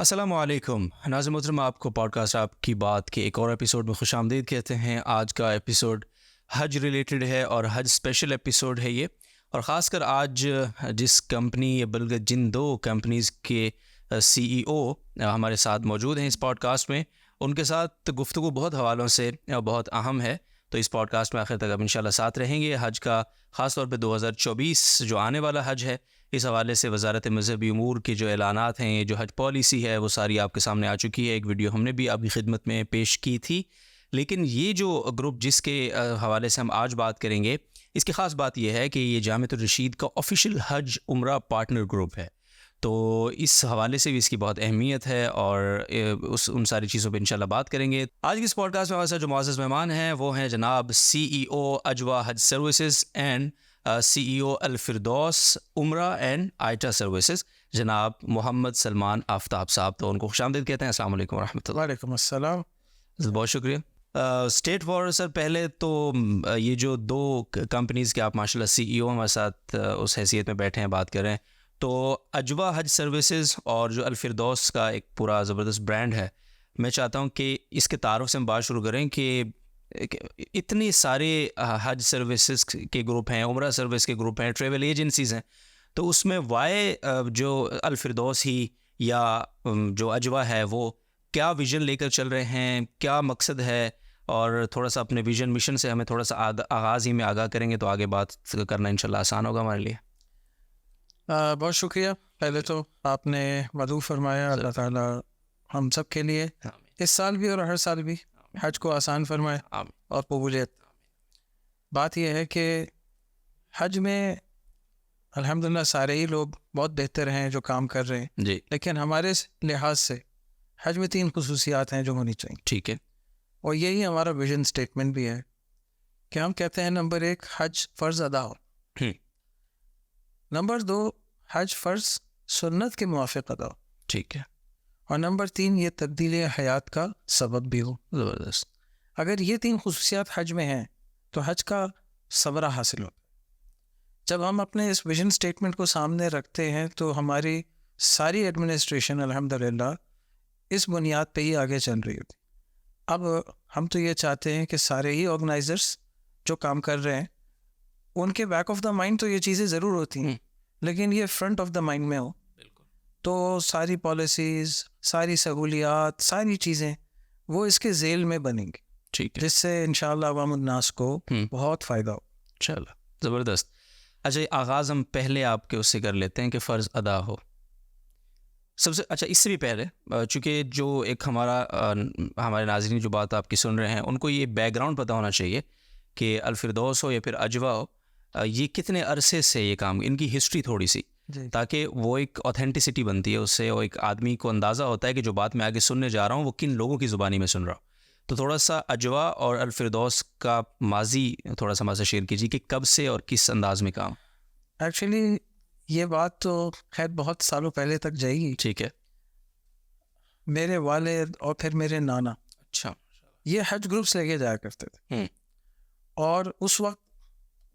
السلام علیکم ناظرین محترم، آپ کو پوڈ کاسٹ آپ کی بات کے ایک اور ایپیسوڈ میں خوش آمدید کہتے ہیں۔ آج کا ایپیسوڈ حج ریلیٹڈ ہے اور حج اسپیشل ایپیسوڈ ہے یہ، اور خاص کر آج جس کمپنی یا بلکہ جن دو کمپنیز کے سی ای او ہمارے ساتھ موجود ہیں اس پوڈ کاسٹ میں، ان کے ساتھ گفتگو بہت حوالوں سے بہت اہم ہے، تو اس پوڈ کاسٹ میں آخر تک اب انشاءاللہ ساتھ رہیں گے۔ حج کا خاص طور پہ 2024 جو آنے والا حج ہے، اس حوالے سے وزارت مذہبی امور کے جو اعلانات ہیں، یہ جو حج پالیسی ہے، وہ ساری آپ کے سامنے آ چکی ہے۔ ایک ویڈیو ہم نے بھی آپ کی خدمت میں پیش کی تھی، لیکن یہ جو گروپ جس کے حوالے سے ہم آج بات کریں گے، اس کی خاص بات یہ ہے کہ یہ جامعۃ الرشید کا آفیشیل حج عمرہ پارٹنر گروپ ہے، تو اس حوالے سے بھی اس کی بہت اہمیت ہے، اور ان ساری چیزوں پہ انشاءاللہ بات کریں گے۔ آج کی اس پوڈ کاسٹ میں ہمارے ساتھ جو معزز مہمان ہیں وہ ہیں جناب سی ای او اجوا حج سروسز اینڈ سی ای او الفردوس عمرہ اینڈ آئٹا سروسز، جناب محمد سلمان آفتاب صاحب، تو ان کو خوش آمدید کہتے ہیں۔ السلام علیکم ورحمۃ اللہ۔ وعلیکم السلام۔ بہت شکریہ۔ اسٹیٹ فارورڈ سر، پہلے تو یہ جو دو کمپنیز کے آپ ماشاءاللہ سی ای او ہمارے ساتھ اس حیثیت میں بیٹھے ہیں، بات کر رہے ہیں، تو اجوا حج سروسز اور جو الفردوس کا ایک پورا زبردست برانڈ ہے، میں چاہتا ہوں کہ اس کے تعارف سے ہم بات شروع کریں کہ اتنے سارے حج سروسز کے گروپ ہیں، عمرہ سروس کے گروپ ہیں، ٹریول ایجنسیز ہیں، تو اس میں وائے جو الفردوس ہی یا جو اجوا ہے وہ کیا ویژن لے کر چل رہے ہیں، کیا مقصد ہے، اور تھوڑا سا اپنے ویژن مشن سے ہمیں تھوڑا سا آغاز ہی میں آگاہ کریں گے تو آگے بات کرنا انشاءاللہ آسان ہوگا ہمارے لیے۔ بہت شکریہ۔ پہلے تو آپ نے مدعو فرمایا، اللہ تعالیٰ ہم سب کے لیے اس سال بھی اور ہر سال بھی حج کو آسان فرمائے اور قبولیت۔ بات یہ ہے کہ حج میں الحمدللہ سارے ہی لوگ بہت بہتر ہیں جو کام کر رہے ہیں جی، لیکن ہمارے لحاظ سے حج میں 3 خصوصیات ہیں جو ہونی چاہیے، ٹھیک ہے، اور یہی ہمارا ویژن سٹیٹمنٹ بھی ہے کہ ہم کہتے ہیں نمبر 1 حج فرض ادا ہو، نمبر 2 حج فرض سنت کے موافق ادا ہو، ٹھیک ہے، اور نمبر 3 یہ تبدیل حیات کا سبب بھی ہو۔ زبردست۔ اگر یہ 3 خصوصیات حج میں ہیں تو حج کا ثمرہ حاصل ہوتا ہے۔ جب ہم اپنے اس ویژن سٹیٹمنٹ کو سامنے رکھتے ہیں تو ہماری ساری ایڈمنسٹریشن الحمدللہ اس بنیاد پہ ہی آگے چل رہی ہوتی۔ اب ہم تو یہ چاہتے ہیں کہ سارے ہی آرگنائزرز جو کام کر رہے ہیں ان کے بیک آف دا مائنڈ تو یہ چیزیں ضرور ہوتی ہیں، لیکن یہ فرنٹ آف دا مائنڈ میں ہو، تو ساری پالیسیز، ساری سہولیات، ساری چیزیں وہ اس کے ذیل میں بنیں گی، ٹھیک ہے، جس سے انشاءاللہ عوام الناس کو بہت فائدہ ہو۔ چلو زبردست۔ اچھا، آغاز ہم پہلے آپ کے اس سے کر لیتے ہیں کہ فرض ادا ہو سب سے۔ اچھا، اس سے بھی پہلے چونکہ جو ایک ہمارے ناظرین جو بات آپ کی سن رہے ہیں ان کو یہ بیک گراؤنڈ پتہ ہونا چاہیے کہ الفردوس ہو یا پھر اجوا ہو، یہ کتنے عرصے سے یہ کام، ان کی ہسٹری تھوڑی سی، تاکہ وہ ایک اوتھینٹسٹی بنتی ہے، اس سے وہ ایک آدمی کو اندازہ ہوتا ہے کہ جو بات میں آگے سننے جا رہا ہوں وہ کن لوگوں کی زبانی میں سن رہا ہوں۔ تو تھوڑا سا اجوا اور الفردوس کا ماضی تھوڑا سا ہمارے سے شیئر کیجیے کہ کب سے اور کس انداز میں کام۔ ایکچولی یہ بات تو خیر بہت سالوں پہلے تک جائے گی۔ ٹھیک ہے، میرے والد اور پھر میرے نانا اچھا، یہ حج گروپس لے کے جایا کرتے تھے، اور اس وقت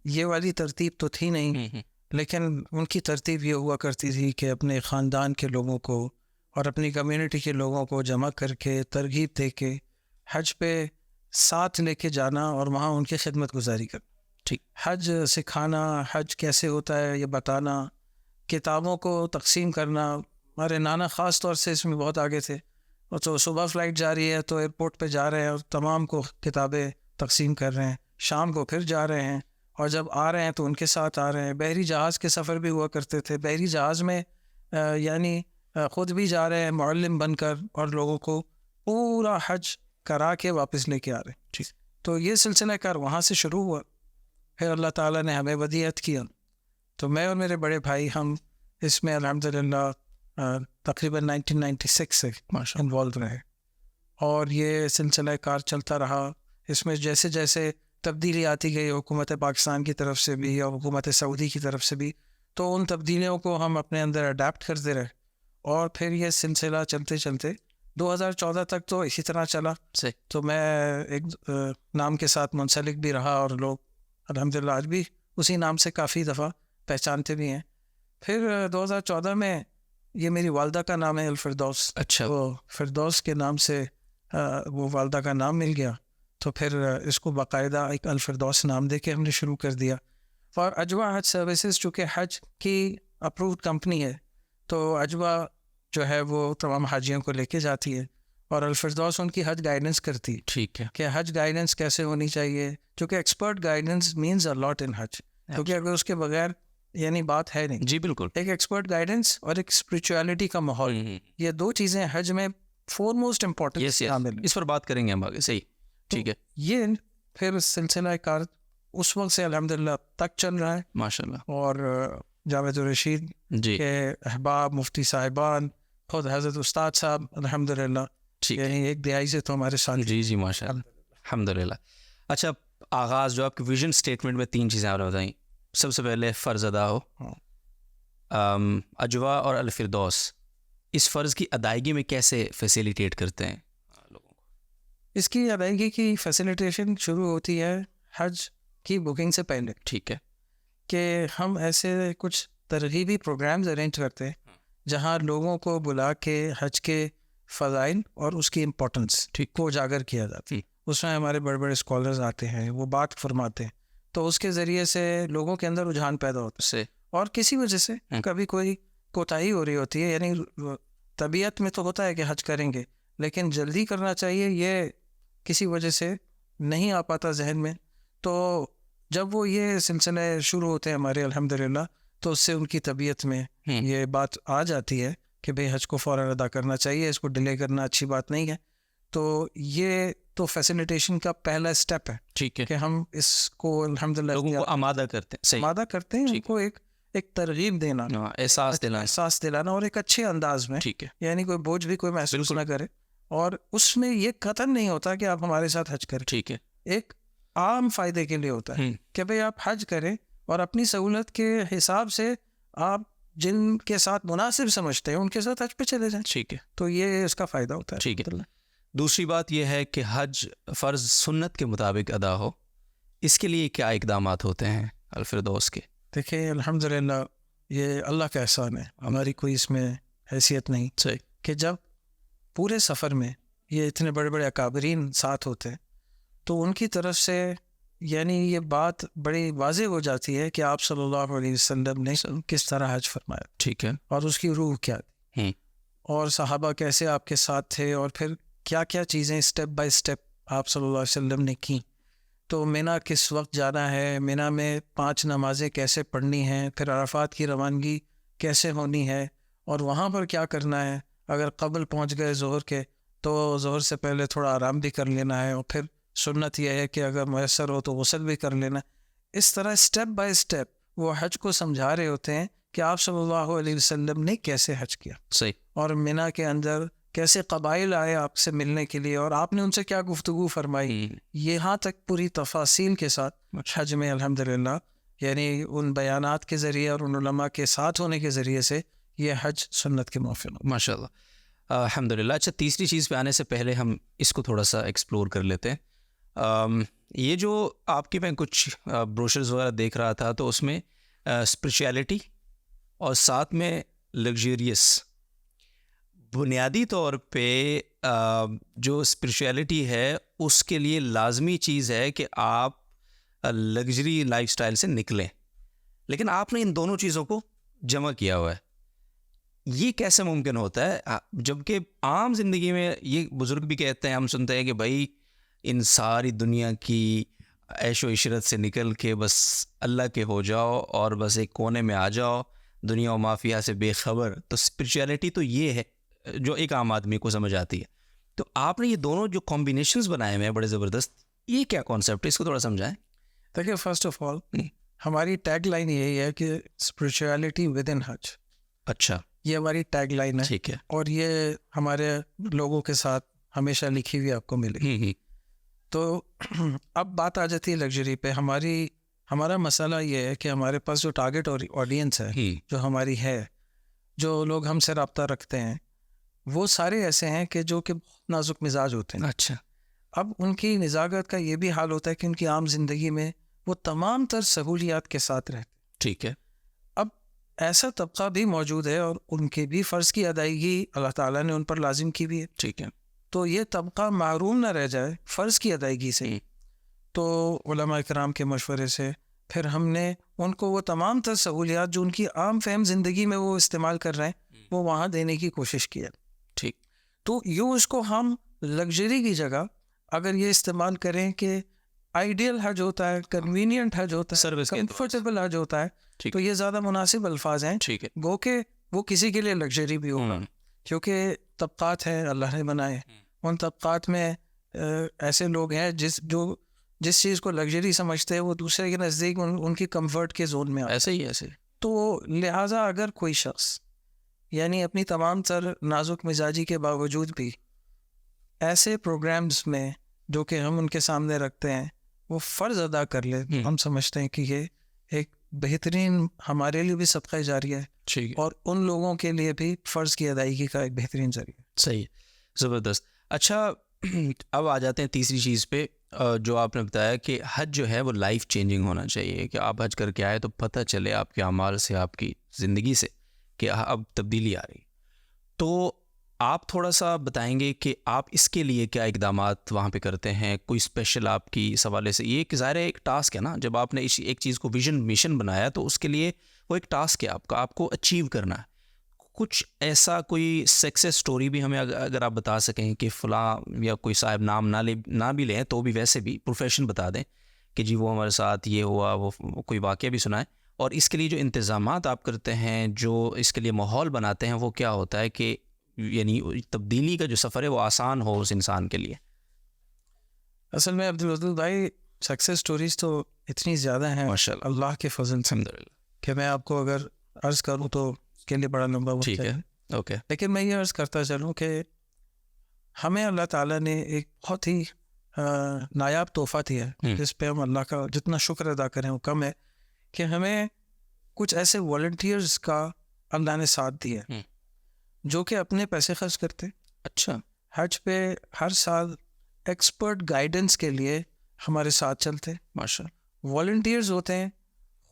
یہ والی ترتیب تو تھی نہیں، لیکن ان کی ترتیب یہ ہوا کرتی تھی کہ اپنے خاندان کے لوگوں کو اور اپنی کمیونٹی کے لوگوں کو جمع کر کے ترغیب دے کے حج پہ ساتھ لے کے جانا اور وہاں ان کی خدمت گزاری کرنا، ٹھیک، حج سکھانا، حج کیسے ہوتا ہے یہ بتانا، کتابوں کو تقسیم کرنا۔ ہمارے نانا خاص طور سے اس میں بہت آگے تھے، اور تو صبح فلائٹ جا رہی ہے تو ایئرپورٹ پہ جا رہے ہیں اور تمام کو کتابیں تقسیم کر رہے ہیں، شام کو پھر جا رہے ہیں، اور جب آ رہے ہیں تو ان کے ساتھ آ رہے ہیں۔ بحری جہاز کے سفر بھی ہوا کرتے تھے، بحری جہاز میں یعنی خود بھی جا رہے ہیں معلم بن کر، اور لوگوں کو پورا حج کرا کے واپس لے کے آ رہے ہیں۔ ٹھیک، تو یہ سلسلہ کار وہاں سے شروع ہوا، پھر اللہ تعالیٰ نے ہمیں ودیعت کیا، تو میں اور میرے بڑے بھائی ہم اس میں الحمدللہ تقریباً 1996 سے انوالو رہے، اور یہ سلسلہ کار چلتا رہا۔ اس میں جیسے جیسے تبدیلی آتی گئی حکومت پاکستان کی طرف سے بھی اور حکومت سعودی کی طرف سے بھی، تو ان تبدیلیوں کو ہم اپنے اندر اڈیپٹ کرتے رہے، اور پھر یہ سلسلہ چلتے چلتے 2014 تک تو اسی طرح چلا۔ تو میں ایک نام کے ساتھ منسلک بھی رہا، اور لوگ الحمدللہ آج بھی اسی نام سے کافی دفعہ پہچانتے بھی ہیں۔ پھر 2014 میں یہ میری والدہ کا نام ہے الفردوس. اچھا. وہ فردوس کے نام سے وہ والدہ کا نام مل گیا, تو پھر اس کو باقاعدہ ایک الفردوس نام دے کے ہم نے شروع کر دیا. اور اجوا حج سروسز چونکہ حج کی اپرووڈ کمپنی ہے, تو اجوا جو ہے وہ تمام حاجیوں کو لے کے جاتی ہے, اور الفردوس ان کی حج گائیڈنس کرتی ہے. ٹھیک ہے. کہ حج گائیڈنس کیسے ہونی چاہیے, چونکہ ایکسپرٹ گائیڈنس مینز اے لاٹ ان حج, کیونکہ اگر اس کے بغیر یعنی بات ہے نہیں. جی بالکل. ایک ایکسپرٹ گائیڈنس اور ایک اسپریچولیٹی کا ماحول, یہ دو چیزیں حج میں فور موسٹ امپورٹنٹ شامل ہیں. اس پر بات کریں گے ہم آگے. صحیح. ٹھیک ہے. یہ پھر سلسلہ کار اس وقت سے الحمدللہ تک چل رہا ہے ماشاء اللہ. اور جامعۃ الرشید جی. کے احباب, مفتی صاحبان, خود حضرت استاد صاحب الحمدللہ, یعنی ایک دہائی سے تو ہمارے ساتھ. جی جی ماشاء اللہ الحمد للہ. اچھا, آغاز جو آپ کی ویژن اسٹیٹمنٹ میں 3 چیزیں آپ نے بتائیں. سب سے پہلے فرض ادا ہو, اجوا اور الفردوس اس فرض کی ادائیگی میں کیسے فیسیلیٹیٹ کرتے ہیں لوگوں کو؟ اس کی ادائیگی کی فیسیلیٹیشن شروع ہوتی ہے حج کی بکنگ سے پہلے. ٹھیک ہے. کہ ہم ایسے کچھ ترغیبی پروگرامز ارینج کرتے ہیں جہاں لوگوں کو بلا کے حج کے فضائل اور اس کی امپورٹنس کو اجاگر کیا جاتا ہے. اس میں ہمارے بڑے بڑے اسکالرز آتے ہیں, وہ بات فرماتے ہیں, تو اس کے ذریعے سے لوگوں کے اندر رجحان پیدا ہوتا ہے. اور کسی وجہ سے کبھی کوئی کوتاہی ہو رہی ہوتی ہے, یعنی طبیعت میں تو ہوتا ہے کہ حج کریں گے لیکن جلدی کرنا چاہیے, یہ کسی وجہ سے نہیں آ پاتا ذہن میں. تو جب وہ یہ سلسلے شروع ہوتے ہیں ہمارے الحمدللہ, تو اس سے ان کی طبیعت میں یہ بات آ جاتی ہے کہ بھئی حج کو فوراً ادا کرنا چاہیے, اس کو ڈیلے کرنا اچھی بات نہیں ہے. تو یہ تو فیسیلیٹیشن کا پہلا اسٹیپ ہے. ٹھیک ہے. کہ ہم اس کو الحمدللہ لوگوں کو آمادہ کرتے ہیں. صحیح. آمادہ کرتے ہیں, ان کو ایک ترغیب دینا, احساس دلانا اور ایک اچھے انداز میں. ٹھیک ہے. یعنی کوئی بوجھ بھی کوئی محسوس نہ کرے, اور اس میں یہ قطعاً نہیں ہوتا کہ آپ ہمارے ساتھ حج کریں. ٹھیک ہے. ایک عام فائدے کے لیے ہوتا ہے کہ بھئی آپ حج کریں اور اپنی سہولت کے حساب سے آپ جن کے ساتھ مناسب سمجھتے ہیں ان کے ساتھ حج پہ چلے جائیں. ٹھیک ہے. تو یہ اس کا فائدہ ہوتا ہے. ٹھیک ہے. دوسری بات یہ ہے کہ حج فرض سنت کے مطابق ادا ہو, اس کے لیے کیا اقدامات ہوتے ہیں الفردوس کے؟ دیکھیں الحمدللہ یہ اللہ کا احسان ہے, ہماری کوئی اس میں حیثیت نہیں. صحیح. کہ جب پورے سفر میں یہ اتنے بڑے بڑے اکابرین ساتھ ہوتے ہیں تو ان کی طرف سے یعنی یہ بات بڑی واضح ہو جاتی ہے کہ آپ صلی اللہ علیہ وسلم نے کس طرح حج فرمایا. ٹھیک ہے. اور اس کی روح کیا تھی, اور صحابہ کیسے آپ کے ساتھ تھے, اور پھر کیا کیا چیزیں اسٹیپ بائی اسٹیپ آپ صلی اللہ علیہ وسلم نے کی. تو مینا کس وقت جانا ہے, مینا میں 5 نمازیں کیسے پڑھنی ہیں, پھر عرفات کی روانگی کیسے ہونی ہے, اور وہاں پر کیا کرنا ہے. اگر قبل پہنچ گئے ظہر کے تو ظہر سے پہلے تھوڑا آرام بھی کر لینا ہے, اور پھر سنت یہ ہے کہ اگر میسر ہو تو غسل بھی کر لینا. اس طرح اسٹیپ بائی اسٹیپ وہ حج کو سمجھا رہے ہوتے ہیں کہ آپ صلی اللہ علیہ وسلم نے کیسے حج کیا. صحیح. اور مینا کے اندر کیسے قبائل آئے آپ سے ملنے کے لیے, اور آپ نے ان سے کیا گفتگو فرمائی, یہاں تک پوری تفاصیل کے ساتھ حج میں الحمدللہ یعنی ان بیانات کے ذریعے اور ان علماء کے ساتھ ہونے کے ذریعے سے یہ حج سنت کے موافق ہو. ماشاء اللہ الحمدللہ. اچھا, تیسری چیز پہ آنے سے پہلے ہم اس کو تھوڑا سا ایکسپلور کر لیتے ہیں. یہ جو آپ کے میں کچھ بروشرز وغیرہ دیکھ رہا تھا, تو اس میں اسپریچولیٹی اور ساتھ میں لگژریس, بنیادی طور پہ جو اسپریچولیٹی ہے اس کے لیے لازمی چیز ہے کہ آپ لگژری لائف سٹائل سے نکلیں, لیکن آپ نے ان دونوں چیزوں کو جمع کیا ہوا ہے. یہ کیسے ممکن ہوتا ہے جبکہ عام زندگی میں یہ بزرگ بھی کہتے ہیں, ہم سنتے ہیں کہ بھائی ان ساری دنیا کی عیش و عشرت سے نکل کے بس اللہ کے ہو جاؤ اور بس ایک کونے میں آ جاؤ, دنیا و مافیہ سے بے خبر. تو اسپریچولیٹی تو یہ ہے جو ایک عام آدمی کو سمجھ آتی ہے. تو آپ نے یہ دونوں جو کمبینیشنز بنائے ہوئے ہیں بڑے زبردست, یہ کیا کانسیپٹ ہے, اس کو تھوڑا سمجھائیں. دیکھیے فرسٹ آف آل ہماری ٹیگ لائن یہی ہے کہ اسپریچولیٹی ود ان حج. اچھا, یہ ہماری ٹیگ لائن ہے. ٹھیک ہے. اور یہ ہمارے لوگوں کے ساتھ ہمیشہ لکھی ہوئی آپ کو ملے گی. تو اب بات آ جاتی ہے لگژری پہ. ہمارا مسئلہ یہ ہے کہ ہمارے پاس جو ٹارگٹ آڈینس ہے جو ہماری ہے, جو لوگ ہم سے رابطہ رکھتے ہیں, وہ سارے ایسے ہیں کہ جو کہ بہت نازک مزاج ہوتے ہیں. اچھا. اب ان کی نزاکت کا یہ بھی حال ہوتا ہے کہ ان کی عام زندگی میں وہ تمام تر سہولیات کے ساتھ رہتے. ٹھیک ہے. اب ایسا طبقہ بھی موجود ہے اور ان کے بھی فرض کی ادائیگی اللہ تعالیٰ نے ان پر لازم کی بھی ہے. ٹھیک ہے. تو یہ طبقہ محروم نہ رہ جائے فرض کی ادائیگی سے. تو علماء کرام کے مشورے سے پھر ہم نے ان کو وہ تمام تر سہولیات جو ان کی عام فہم زندگی میں وہ استعمال کر رہے ہیں وہ وہاں دینے کی کوشش کی ہے. ٹھیک. تو یوں اس کو ہم لگژری کی جگہ اگر یہ استعمال کریں کہ آئیڈیل حج ہوتا ہے, کنوینئنٹ حج ہوتا ہے, کمفرٹیبل حج ہوتا ہے, تو یہ زیادہ مناسب الفاظ ہیں. ٹھیک ہے. گو کہ وہ کسی کے لیے لگژری بھی ہوگا کیونکہ طبقات ہیں اللہ نے بنائے. ان طبقات میں ایسے لوگ ہیں جس چیز کو لگژری سمجھتے ہیں وہ دوسرے کے نزدیک ان کی کمفرٹ کے زون میں ایسے ہی ایسے. تو لہٰذا اگر کوئی شخص یعنی اپنی تمام تر نازک مزاجی کے باوجود بھی ایسے پروگرامز میں جو کہ ہم ان کے سامنے رکھتے ہیں وہ فرض ادا کر لے, ہم سمجھتے ہیں کہ یہ ایک بہترین ہمارے لیے بھی صدقہ جاریہ ہے اور ان لوگوں کے لیے بھی فرض کی ادائیگی کا ایک بہترین ذریعہ. صحیح, زبردست. اچھا اب آ جاتے ہیں تیسری چیز پہ جو آپ نے بتایا کہ حج جو ہے وہ لائف چینجنگ ہونا چاہیے, کہ آپ حج کر کے آئے تو پتہ چلے آپ کے اعمال سے, آپ کی زندگی سے کہ اب تبدیلی آ رہی. تو آپ تھوڑا سا بتائیں گے کہ آپ اس کے لیے کیا اقدامات وہاں پہ کرتے ہیں, کوئی اسپیشل آپ کی اس حوالے سے. یہ ایک ظاہر ایک ٹاسک ہے نا, جب آپ نے ایک چیز کو مشن بنایا تو اس کے لیے وہ ایک ٹاسک ہے آپ کو اچیو کرنا ہے. کچھ ایسا کوئی سکسیس سٹوری بھی ہمیں اگر آپ بتا سکیں کہ فلاں یا کوئی صاحب نام نہ بھی لیں تو بھی ویسے بھی پروفیشن بتا دیں کہ جی وہ ہمارے ساتھ یہ ہوا, وہ کوئی واقعہ بھی سنائیں. اور اس کے لیے جو انتظامات آپ کرتے ہیں, جو اس کے لیے ماحول بناتے ہیں, وہ کیا ہوتا ہے کہ یعنی تبدیلی کا جو سفر ہے وہ آسان ہو اس انسان کے لیے. اصل میں عبدالودود بھائی سکسیس سٹوریز تو اتنی زیادہ ہیں ماشاءاللہ اللہ کے فضل سے کہ میں آپ کو اگر عرض کروں تو اس کے لیے بڑا لمبا وقت ٹھیک ہے. اوکے. لیکن میں یہ عرض کرتا چلوں کہ ہمیں اللہ تعالیٰ نے ایک بہت ہی نایاب تحفہ دیا ہے جس پہ ہم اللہ کا جتنا شکر ادا کریں وہ کم ہے, کہ ہمیں کچھ ایسے والنٹیئرز کا اللہ نے ساتھ دیا جو کہ اپنے پیسے خرچ کرتے. اچھا. حج پہ ہر سال ایکسپرٹ گائیڈنس کے لیے ہمارے ساتھ چلتے. ماشاء. والنٹیئرز ہوتے ہیں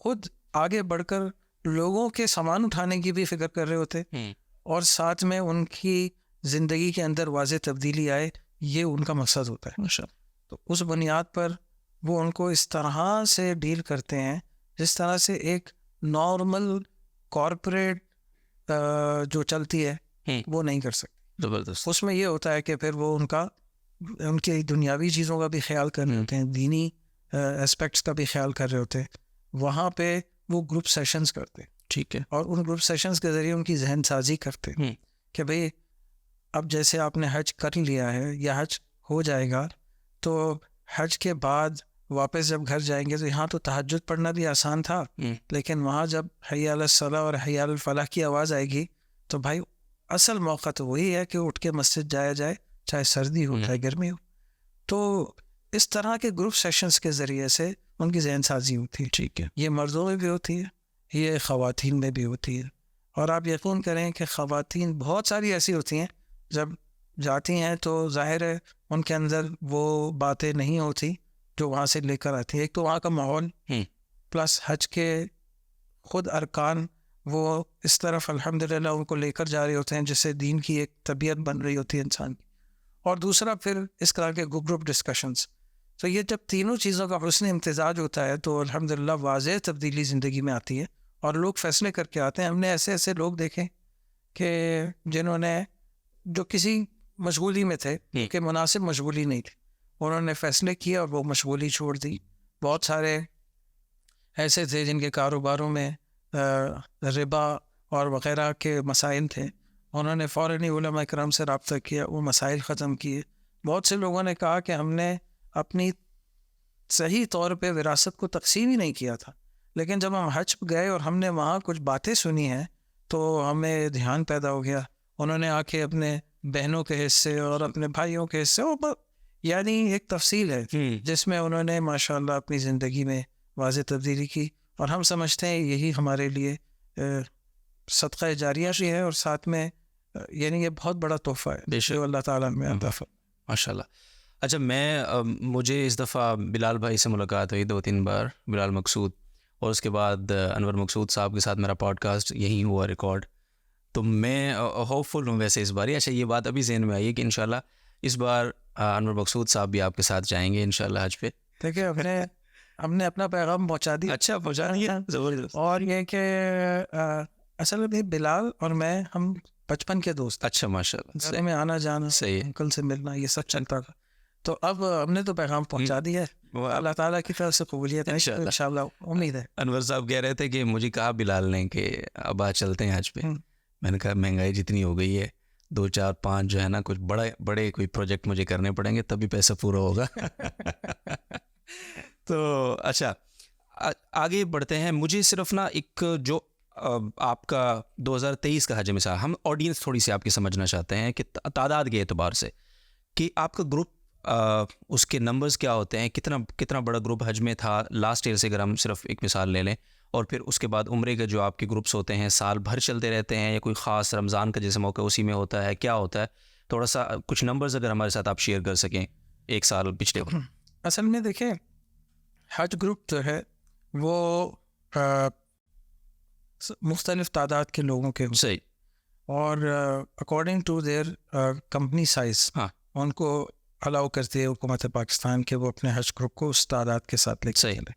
خود آگے بڑھ کر لوگوں کے سامان اٹھانے کی بھی فکر کر رہے ہوتے اور ساتھ میں ان کی زندگی کے اندر واضح تبدیلی آئے, یہ ان کا مقصد ہوتا ہے. ماشاء. تو اس بنیاد پر وہ ان کو اس طرح سے ڈیل کرتے ہیں جس طرح سے ایک نارمل کارپوریٹ جو چلتی ہے وہ نہیں کر سکتے. زبردست. اس میں یہ ہوتا ہے کہ پھر وہ ان کی دنیاوی چیزوں کا بھی خیال کر رہے ہوتے ہیں, دینی اسپیکٹس کا بھی خیال کر رہے ہوتے ہیں. وہاں پہ وہ گروپ سیشنز کرتے. ٹھیک ہے. اور ان گروپ سیشنز کے ذریعے ان کی ذہن سازی کرتے کہ بھئی اب جیسے آپ نے حج کر لیا ہے یا حج ہو جائے گا تو حج کے بعد واپس جب گھر جائیں گے تو یہاں تو تہجد پڑھنا بھی آسان تھا, لیکن وہاں جب حی علی الصلاۃ اور حی علی الفلاح کی آواز آئے گی تو بھائی اصل موقع تو وہی ہے کہ اٹھ کے مسجد جایا جائے, چاہے سردی ہو چاہے گرمی ہو. تو اس طرح کے گروپ سیشنز کے ذریعے سے ان کی ذہن سازی ہوتی ہے. ٹھیک ہے. یہ مردوں میں بھی ہوتی ہے, یہ خواتین میں بھی ہوتی ہے. اور آپ یقین کریں کہ خواتین بہت ساری ایسی ہوتی ہیں جب جاتی ہیں تو ظاہر ہے ان کے اندر وہ باتیں نہیں ہوتی جو وہاں سے لے کر آتی ہیں. ایک تو وہاں کا ماحول پلس حج کے خود ارکان وہ اس طرف الحمدللہ ان کو لے کر جا رہے ہوتے ہیں جس سے دین کی ایک طبیعت بن رہی ہوتی ہے انسان کی. اور دوسرا پھر اس طرح کے گروپ ڈسکشنز. تو یہ جب تینوں چیزوں کا حسن امتزاج ہوتا ہے تو الحمدللہ واضح تبدیلی زندگی میں آتی ہے اور لوگ فیصلے کر کے آتے ہیں. ہم نے ایسے لوگ دیکھے کہ جنہوں نے جو کسی مشغولی میں تھے کہ مناسب مشغولی نہیں تھی, انہوں نے فیصلے کیے اور وہ مشغولی چھوڑ دی. بہت سارے ایسے تھے جن کے کاروباروں میں ربا اور وغیرہ کے مسائل تھے, انہوں نے فوراً علماء کرام سے رابطہ کیا, وہ مسائل ختم کیے. بہت سے لوگوں نے کہا کہ ہم نے اپنی صحیح طور پہ وراثت کو تقسیم ہی نہیں کیا تھا, لیکن جب ہم حج گئے اور ہم نے وہاں کچھ باتیں سنی ہیں تو ہمیں دھیان پیدا ہو گیا. انہوں نے آ کے اپنے بہنوں کے حصے اور اپنے بھائیوں کے حصے, یعنی ایک تفصیل ہے جس میں انہوں نے ماشاءاللہ اپنی زندگی میں واضح تبدیلی کی. اور ہم سمجھتے ہیں یہی ہمارے لیے صدقہ جاریہ بھی ہے اور ساتھ میں یعنی یہ بہت بڑا تحفہ ہے جو اللہ تعالیٰ میں عطا فرمایا. ماشاءاللہ. اچھا مجھے اس دفعہ بلال بھائی سے ملاقات ہوئی 2-3 بار, بلال مقصود, اور اس کے بعد انور مقصود صاحب کے ساتھ میرا پوڈ کاسٹ یہیں ہوا ریکارڈ. تو میں ہوپ فل ہوں ویسے اس بار. اچھا یہ بات ابھی ذہن میں آئی ہے کہ انشاءاللہ اس بار انور مقصود صاحب بھی آپ کے ساتھ جائیں گے انشاءاللہ حج پہ. دیکھیے ہم نے اپنا پیغام پہنچا دیا. اچھا پہنچا دیا, زبردست. اور یہ کہ اصل میں بلال اور میں ہم بچپن کے دوست. اچھا ماشاء اللہ, گھر میں آنا جانا, صحیح ہے, انکل سے ملنا, یہ سب چلتا تھا. تو اب ہم نے تو پیغام پہنچا دیا ہے, اللہ تعالیٰ کی طرف سے قبولیت ہے انشاءاللہ, امید ہے. انور صاحب کہہ رہے تھے کہ مجھے کہا بلال نے کہ اب آج چلتے ہیں حج پہ. میں نے کہا مہنگائی جتنی ہو گئی ہے 2 4 5 جو ہے نا کچھ بڑے کوئی پروجیکٹ مجھے کرنے پڑیں گے تبھی پیسہ پورا ہوگا. تو اچھا آگے بڑھتے ہیں. مجھے صرف نا ایک جو آپ کا 2023 کا حج مثال, ہم آڈینس تھوڑی سی آپ کی سمجھنا چاہتے ہیں کہ تعداد کے اعتبار سے کہ آپ کا گروپ اس کے نمبرز کیا ہوتے ہیں, کتنا بڑا گروپ حج میں تھا لاسٹ ایئر سے, اگر ہم صرف ایک مثال لے لیں. اور پھر اس کے بعد عمرے کے جو آپ کے گروپس ہوتے ہیں سال بھر چلتے رہتے ہیں یا کوئی خاص رمضان کا جیسے موقع اسی میں ہوتا ہے, کیا ہوتا ہے؟ تھوڑا سا کچھ نمبرز اگر ہمارے ساتھ آپ شیئر کر سکیں ایک سال پچھلے. اصل میں دیکھیں حج گروپ جو ہے وہ مختلف تعداد کے لوگوں کے صحیح, اور according to their company size ہاں ان کو الاؤ کرتی ہے حکومت پاکستان کے وہ اپنے حج گروپ کو اس تعداد کے ساتھ لے کے چلے.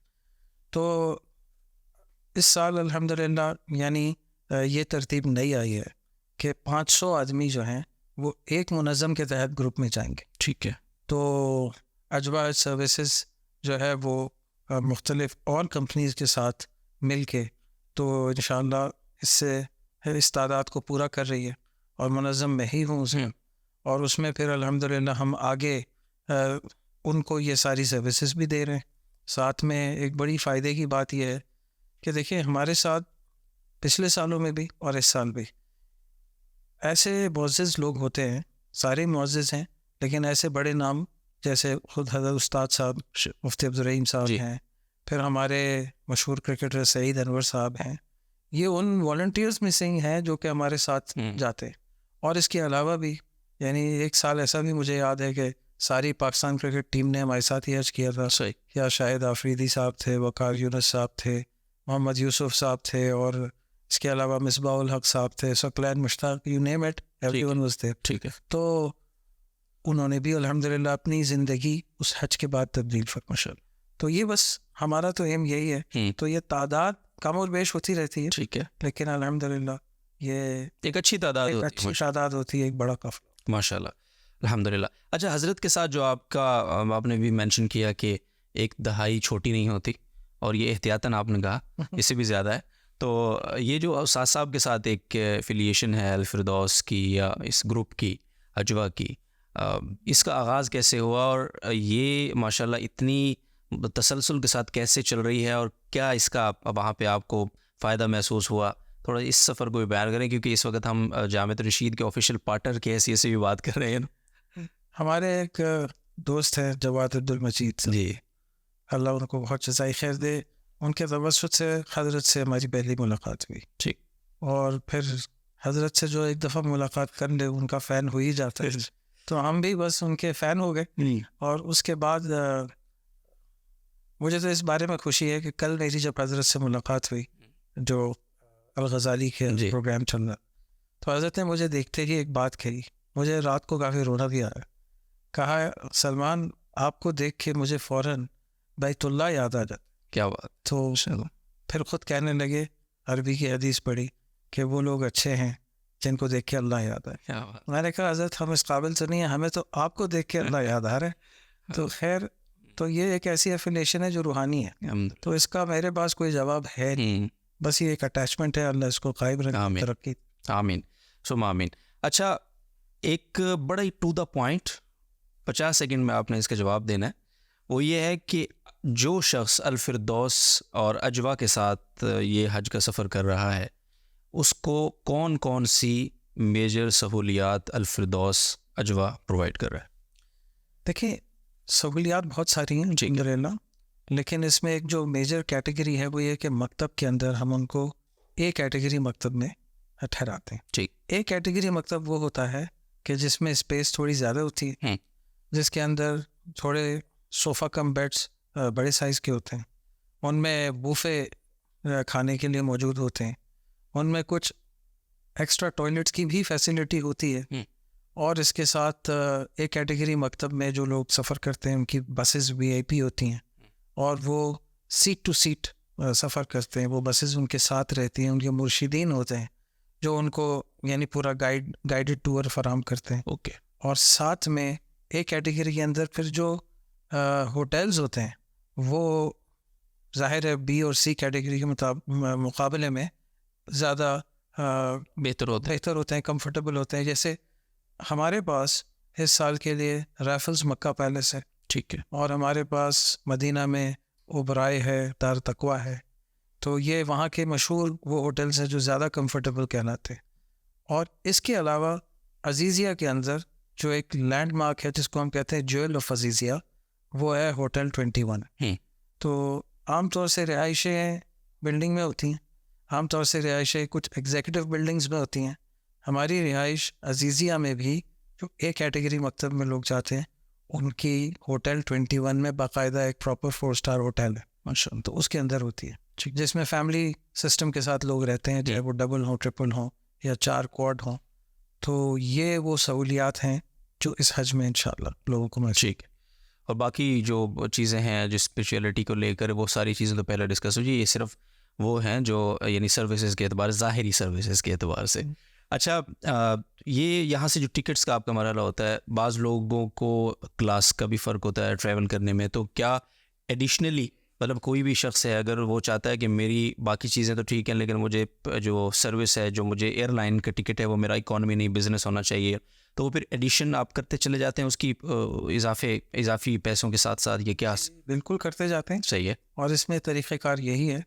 تو اس سال الحمدللہ یعنی یہ ترتیب نئی آئی ہے کہ 500 آدمی جو ہیں وہ ایک منظم کے تحت گروپ میں جائیں گے. ٹھیک ہے. تو اجوا سروسز جو ہے وہ مختلف اور کمپنیز کے ساتھ مل کے تو انشاءاللہ اس سے اس تعداد کو پورا کر رہی ہے اور منظم میں ہی ہوں اس میں. اور اس میں پھر الحمدللہ ہم آگے ان کو یہ ساری سروسز بھی دے رہے ہیں. ساتھ میں ایک بڑی فائدے کی بات یہ ہے کہ دیکھیں ہمارے ساتھ پچھلے سالوں میں بھی اور اس سال بھی ایسے معزز لوگ ہوتے ہیں, سارے معزز ہیں, لیکن ایسے بڑے نام جیسے خود حضرت استاد صاحب مفتی عبدالرحیم صاحب ہیں, پھر ہمارے مشہور کرکٹر سعید انور صاحب ہیں, یہ ان والنٹیئرز میں سے ہی ہیں جو کہ ہمارے ساتھ جاتے ہیں. اور اس کے علاوہ بھی یعنی ایک سال ایسا بھی مجھے یاد ہے کہ ساری پاکستان کرکٹ ٹیم نے ہمارے ساتھ ہی حج کیا تھا. یا شاہد آفریدی صاحب تھے, وقار یونس صاحب تھے, محمد یوسف صاحب تھے, اور اس کے علاوہ مصباح الحق صاحب تھے, Saqlain Mushtaq, you name it, everyone was there. ٹھیک ہے. تو انہوں نے بھی الحمدللہ اپنی زندگی اس حج کے بعد تبدیل فرمائی. تو یہ بس ہمارا تو ایم یہی ہے. تو یہ تعداد کم اور بیش ہوتی رہتی ہے, ٹھیک ہے, لیکن الحمدللہ یہ ایک اچھی تعداد ہوتی ہے, ایک بڑا قافلہ ماشاء اللہ الحمدللہ. اچھا حضرت کے ساتھ جو آپ نے بھی مینشن کیا کہ 1 دہائی چھوٹی نہیں ہوتی, اور یہ احتیاطاً آپ نے کہا اس سے بھی زیادہ ہے. تو یہ جو استاد صاحب کے ساتھ ایک ایفیلیشن ہے الفردوس کی یا اس گروپ کی اجوا کی, اس کا آغاز کیسے ہوا اور یہ ماشاءاللہ اتنی تسلسل کے ساتھ کیسے چل رہی ہے, اور کیا اس کا وہاں پہ آپ کو فائدہ محسوس ہوا؟ تھوڑا اس سفر کو بھی بیان کریں, کیونکہ اس وقت ہم جامعۃ رشید کے آفیشیل پارٹنر کی حیثیت سے بھی بات کر رہے ہیں. ہمارے ایک دوست ہیں جواد عبدالمجید, جی اللہ ان کو بہت جزائے خیر دے, ان کے توسط سے حضرت سے ہماری پہلی ملاقات ہوئی. ٹھیک. اور پھر حضرت سے جو ایک دفعہ ملاقات کر لے ان کا فین ہو ہی جاتا ہے, تو ہم بھی بس ان کے فین ہو گئے. اور اس کے بعد مجھے تو اس بارے میں خوشی ہے کہ کل میری جب حضرت سے ملاقات ہوئی جو الغزالی کے پروگرام چل رہا, تو حضرت نے مجھے دیکھتے ہی ایک بات کہی, مجھے رات کو کافی رونا بھی آیا. کہا سلمان آپ کو دیکھ کے مجھے فوراً بیت اللہ یاد آ جاتا. کیا بات. تو پھر خود کہنے لگے, عربی کی حدیث پڑھی کہ وہ لوگ اچھے ہیں جن کو دیکھ کے اللہ یاد آئے. میں نے کہا حضرت ہم اس قابل تو نہیں ہیں, ہمیں تو آپ کو دیکھ کے اللہ یاد آ رہا ہے. تو خیر, تو یہ ایک ایسی ایفیلیشن ہے جو روحانی ہے, تو اس کا میرے پاس کوئی جواب ہے نہیں, بس یہ ایک اٹیچمنٹ ہے. اللہ اس کو قائم رکھے, ترقی. آمین ثم آمین. اچھا ایک بڑا ہی ٹو دا پوائنٹ 50 سیکنڈ میں آپ نے اس کا جواب دینا ہے. وہ یہ ہے کہ جو شخص الفردوس اور اجوا کے ساتھ یہ حج کا سفر کر رہا ہے اس کو کون کون سی میجر سہولیات الفردوس اجوا پرووائڈ کر رہا ہے؟ دیکھیں سہولیات بہت ساری ہیں الحمدللہ, لیکن اس میں ایک جو میجر کیٹیگری ہے وہ یہ کہ مکتب کے اندر ہم ان کو ایک کیٹیگری مکتب میں ٹھہراتے ہیں. ٹھیک. ایک کیٹیگری مکتب وہ ہوتا ہے کہ جس میں اسپیس تھوڑی زیادہ ہوتی ہے, جس کے اندر تھوڑے صوفہ کم بیڈس بڑے سائز کے ہوتے ہیں, ان میں بوفے کھانے کے لیے موجود ہوتے ہیں، ان میں کچھ ایکسٹرا ٹوائلٹس کی بھی فیسلٹی ہوتی ہے، اور اس کے ساتھ ایک کیٹیگری مکتب میں جو لوگ سفر کرتے ہیں ان کی بسز VIP ہوتی ہیں، اور وہ سیٹ ٹو سیٹ سفر کرتے ہیں، وہ بسز ان کے ساتھ رہتی ہیں، ان کے مرشدین ہوتے ہیں جو ان کو یعنی پورا گائیڈڈ ٹور فراہم کرتے ہیں۔ اوکے، اور ساتھ میں ایک کیٹیگری کے اندر پھر جو ہوٹلز ہوتے ہیں وہ ظاہر ہے B اور C کیٹیگری کے مقابلے میں زیادہ بہتر ہوتے ہیں، کمفرٹیبل ہوتے ہیں۔ جیسے ہمارے پاس اس سال کے لیے رائفلز مکہ پیلس ہے، ٹھیک ہے، اور ہمارے پاس مدینہ میں اوبرائے ہے، دار تقویٰ ہے، تو یہ وہاں کے مشہور وہ ہوٹلز ہیں جو زیادہ کمفرٹیبل کہلاتے ہیں۔ اور اس کے علاوہ عزیزیہ کے اندر جو ایک لینڈ مارک ہے جس کو ہم کہتے ہیں جویل آف عزیزیہ، وہ ہے ہوٹل 21۔ تو عام طور سے رہائشیں بلڈنگ میں ہوتی ہیں، عام طور سے رہائشیں کچھ ایگزیکٹو بلڈنگز میں ہوتی ہیں۔ ہماری رہائش عزیزیہ میں بھی جو ایک کیٹیگری مکتب میں لوگ جاتے ہیں ان کی ہوٹل 21 میں باقاعدہ ایک پراپر 4 اسٹار ہوٹل ہے ماشاء اللہ، تو اس کے اندر ہوتی ہے، جس میں فیملی سسٹم کے ساتھ لوگ رہتے ہیں، چاہے وہ ڈبل ہوں، ٹرپل ہوں یا 4 کوڈ ہوں۔ تو یہ وہ سہولیات ہیں جو اس حج میں انشاءاللہ لوگوں کو محسوس۔ ٹھیک ہے، اور باقی جو چیزیں ہیں جو اسپیشلٹی کو لے کر وہ ساری چیزیں تو پہلے ڈسکس ہو جی، یہ صرف وہ ہیں جو یعنی سروسز کے اعتبار، ظاہری سروسز کے اعتبار سے۔ اچھا، یہ یہاں سے جو ٹکٹس کا آپ کا مرحلہ ہوتا ہے، بعض لوگوں کو کلاس کا بھی فرق ہوتا ہے ٹریول کرنے میں، تو کیا ایڈیشنلی مطلب کوئی بھی شخص ہے اگر وہ چاہتا ہے کہ میری باقی چیزیں تو ٹھیک ہیں لیکن مجھے جو سروس ہے، جو مجھے ایئر لائن کا ٹکٹ ہے وہ میرا اکانومی نہیں بزنس ہونا چاہیے، تو وہ پھر ایڈیشن آپ کرتے چلے جاتے ہیں اس کی اضافی پیسوں کے ساتھ ساتھ؟ یہ کیا بالکل کرتے جاتے ہیں، صحیح ہے، اور اس میں طریقہ کار یہی ہے